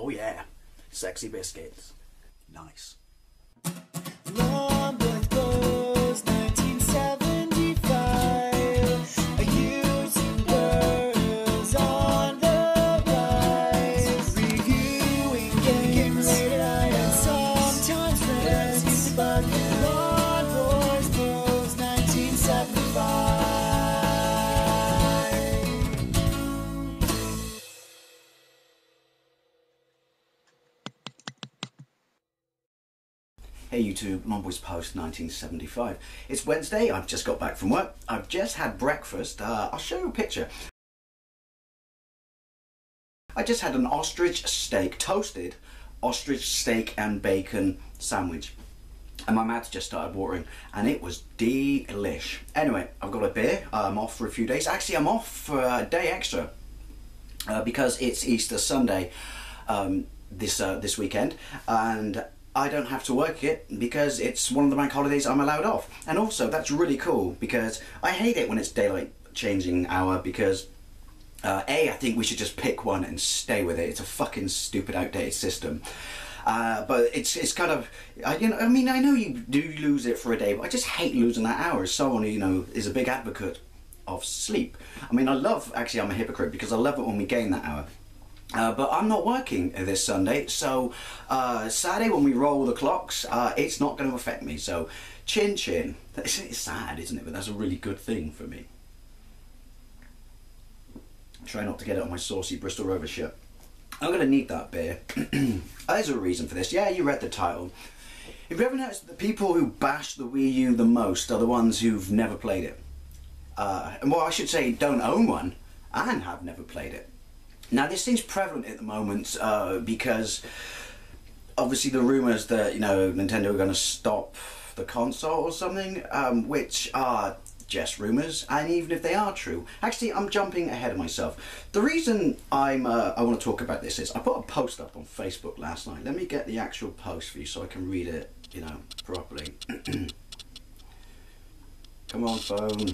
Oh yeah, sexy biscuits. Nice. Long was 1975. A YouTuber is on the rise. Reviewing games late at night and sometimes friends. But Long was 1975. Hey YouTube, Longboys Post 1975. It's Wednesday, I've just got back from work. I've just had breakfast. I'll show you a picture. I just had an ostrich steak, toasted ostrich steak and bacon sandwich. And my mouth just started watering, and it was delish. Anyway, I've got a beer. I'm off for a few days. Actually, I'm off for a day extra because it's Easter Sunday this weekend, and I don't have to work it because it's one of the bank holidays I'm allowed off. And also, that's really cool because I hate it when it's daylight changing hour because I think we should just pick one and stay with it. It's a fucking stupid, outdated system. But it's kind of, I know you do lose it for a day, but I just hate losing that hour as someone who, is a big advocate of sleep. I mean, I'm a hypocrite because I love it when we gain that hour. But I'm not working this Sunday, so Saturday when we roll the clocks, it's not going to affect me. So, chin chin. It's sad, isn't it? But that's a really good thing for me. Try not to get it on my saucy Bristol Rovers shirt. I'm going to need that beer. There's a reason for this. Yeah, you read the title. Have you ever noticed that the people who bash the Wii U the most are the ones who've never played it? And well, I should say don't own one and have never played it. Now this seems prevalent at the moment because obviously the rumours that Nintendo are going to stop the console or something, which are just rumours, and even if they are true, actually I'm jumping ahead of myself. The reason I want to talk about this is I put a post up on Facebook last night. Let me get the actual post for you so I can read it, properly. Come on, phone.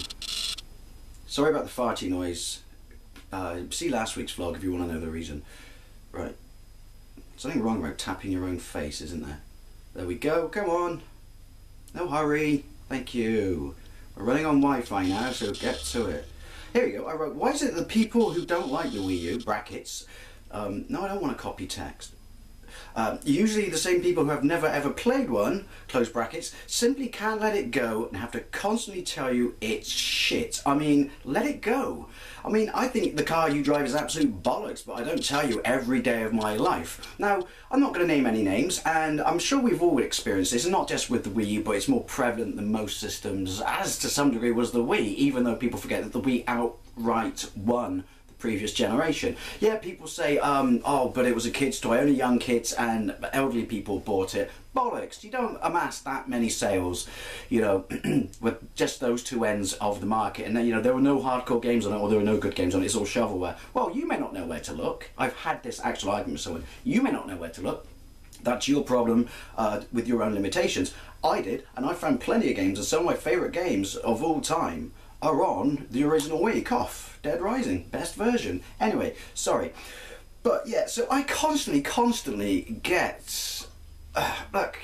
Sorry about the farty noise. See last week's vlog if you want to know the reason. Right. Something wrong about tapping your own face, isn't there? There we go. Come on. No hurry. Thank you. We're running on Wi-Fi now, so get to it. Here we go. I wrote, why is it the people who don't like the Wii U, brackets, no, I don't want to copy text. Usually the same people who have never ever played one, close brackets, simply can't let it go and have to constantly tell you it's shit. I mean, let it go. I mean, I think the car you drive is absolute bollocks, but I don't tell you every day of my life. Now, I'm not going to name any names, and I'm sure we've all experienced this, and not just with the Wii U, but it's more prevalent than most systems, as to some degree was the Wii, even though people forget that the Wii outright won previous generation. Yeah, people say, oh, but it was a kid's toy, only young kids and elderly people bought it. Bollocks, you don't amass that many sales, with just those two ends of the market. And then, there were no hardcore games on it, or there were no good games on it, it's all shovelware. Well, you may not know where to look. I've had this actual argument with someone. You may not know where to look. That's your problem with your own limitations. I did, and I found plenty of games, and some of my favourite games of all time are on the original Wii. Cough. Dead Rising, best version. Anyway, sorry. But yeah, so I constantly get... look,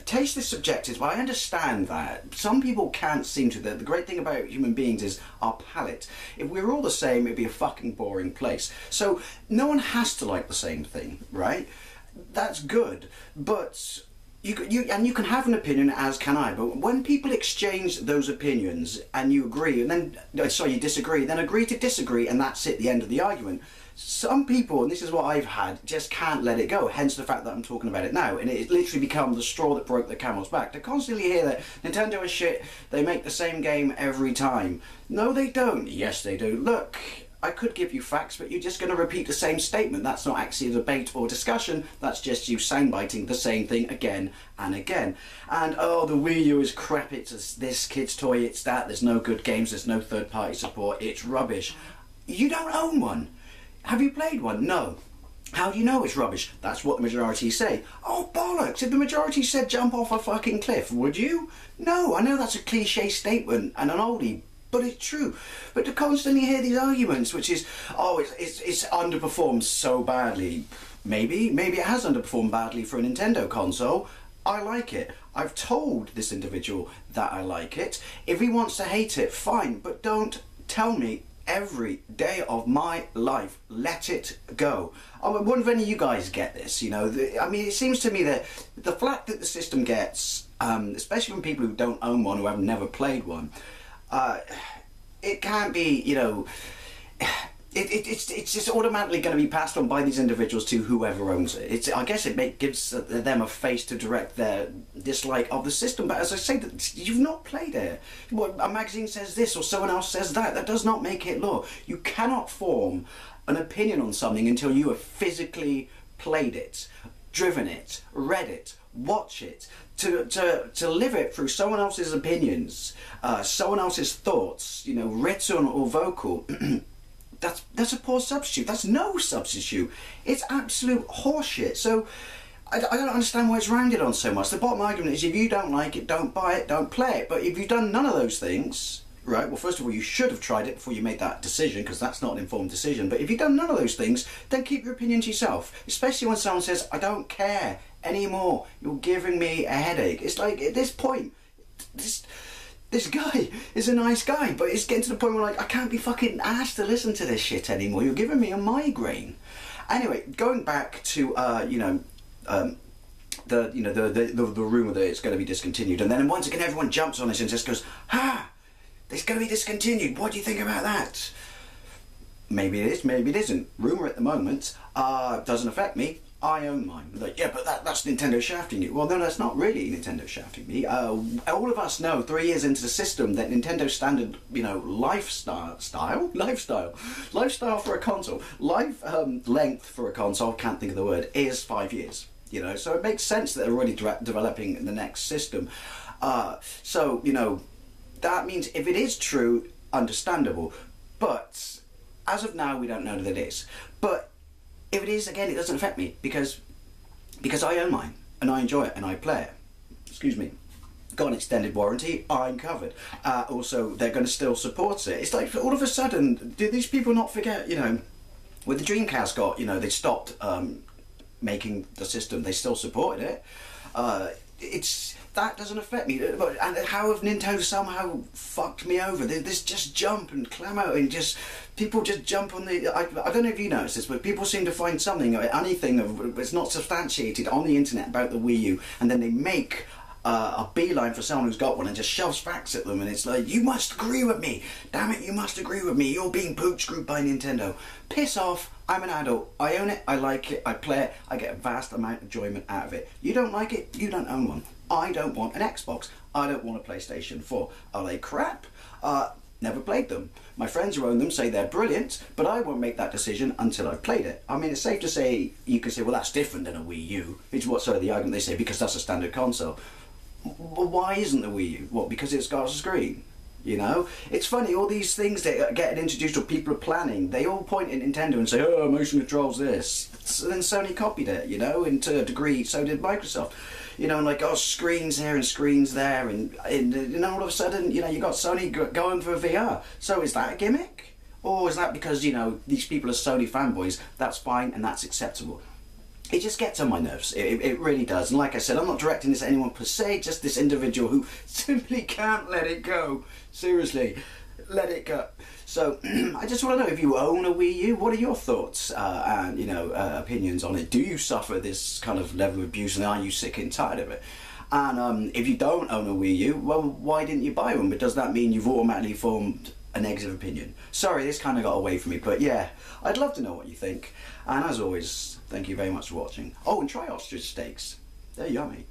taste is subjective, but I understand that. Some people can't seem to. The great thing about human beings is our palate. If we were all the same, it'd be a fucking boring place. So no one has to like the same thing, right? That's good, but... You can have an opinion, as can I, but when people exchange those opinions and you agree, and then, you disagree, then agree to disagree, and that's it, the end of the argument. Some people, and this is what I've had, just can't let it go, hence the fact that I'm talking about it now, and it's literally become the straw that broke the camel's back. They constantly hear that Nintendo is shit, they make the same game every time. No, they don't. Yes, they do. Look, I could give you facts, but you're just going to repeat the same statement. That's not actually a debate or discussion. That's just you soundbiting the same thing again and again. And, oh, the Wii U is crap. It's this kid's toy. It's that. There's no good games. There's no third-party support. It's rubbish. You don't own one. Have you played one? No. How do you know it's rubbish? That's what the majority say. Oh, bollocks. If the majority said jump off a fucking cliff, would you? No, I know that's a cliche statement and an oldie, but it's true. But to constantly hear these arguments, which is, oh, it's underperformed so badly. Maybe it has underperformed badly for a Nintendo console. I like it. I've told this individual that I like it. If he wants to hate it, fine, but don't tell me every day of my life. Let it go. I wonder if any of you guys get this, you know. I mean, it seems to me that the flack that the system gets, especially from people who don't own one, who have never played one, it can't be, you know, it's just automatically going to be passed on by these individuals to whoever owns it. I guess it gives them a face to direct their dislike of the system. But as I say, you've not played it. What, a magazine says this or someone else says that. That does not make it law. You cannot form an opinion on something until you have physically played it, driven it, read it, watch it. To live it through someone else's opinions, someone else's thoughts, you know, written or vocal. That's a poor substitute. That's no substitute. It's absolute horseshit. So I don't understand why it's rounded on so much. The bottom argument is, if you don't like it, don't buy it, don't play it. But if you've done none of those things, right, well, first of all, you should have tried it before you made that decision, because that's not an informed decision. But if you've done none of those things, then keep your opinion to yourself. Especially when someone says, I don't care anymore, you're giving me a headache. It's like, at this point, this guy is a nice guy, but it's getting to the point where, like, I can't be fucking asked to listen to this shit anymore. You're giving me a migraine. Anyway, going back to the rumour that it's going to be discontinued, and then once again everyone jumps on this and just goes, "Ha! It's going to be discontinued. What do you think about that?" Maybe it is, maybe it isn't. Rumour at the moment doesn't affect me. I own mine. Like, yeah, but that's Nintendo shafting you. Well, no, that's not really Nintendo shafting me. All of us know 3 years into the system that Nintendo's standard, you know, lifestyle for a console, life length for a console, can't think of the word, is 5 years. You know, so it makes sense that they're already developing the next system. So, you know, that means if it is true, understandable. But as of now, we don't know that it is. But if it is, again, it doesn't affect me because I own mine and I enjoy it and I play it. Excuse me. Got an extended warranty, I'm covered. Also, they're going to still support it. It's like, all of a sudden, did these people not forget, you know, with the Dreamcast got, you know, they stopped making the system, they still supported it. That doesn't affect me. And how have Nintendo somehow fucked me over? This just jump and clamor and just people just jump on the. I don't know if you noticed this, but people seem to find something, anything that's not substantiated on the internet about the Wii U, and then they make a beeline for someone who's got one and just shoves facts at them, and it's like, you must agree with me. Damn it, you must agree with me. You're being poop screwed by Nintendo. Piss off. I'm an adult. I own it. I like it. I play it. I get a vast amount of enjoyment out of it. You don't like it? You don't own one. I don't want an Xbox. I don't want a PlayStation 4. Are they crap? Never played them. My friends who own them say they're brilliant, but I won't make that decision until I've played it. I mean, it's safe to say, you can say, well, that's different than a Wii U. It's what sort of the argument they say, because that's a standard console. But why isn't the Wii U? What, because it's got a screen? You know? It's funny, all these things that get introduced or people are planning, they all point at Nintendo and say, oh, motion control's this. So then Sony copied it, you know, and to a degree, so did Microsoft. You know, and like, oh, screens here and screens there, and all of a sudden, you know, you got Sony going for VR. So is that a gimmick? Or is that because, you know, these people are Sony fanboys? That's fine and that's acceptable. It just gets on my nerves. It really does. And like I said, I'm not directing this at anyone per se, just this individual who simply can't let it go. Seriously, let it go. So I just want to know, if you own a Wii U, what are your thoughts and, you know, opinions on it? Do you suffer this kind of level of abuse, and are you sick and tired of it? And if you don't own a Wii U, well, why didn't you buy one? But does that mean you've automatically formed a negative opinion? Sorry, this kind of got away from me, but yeah, I'd love to know what you think. And as always, thank you very much for watching. Oh, and try ostrich steaks. They're yummy.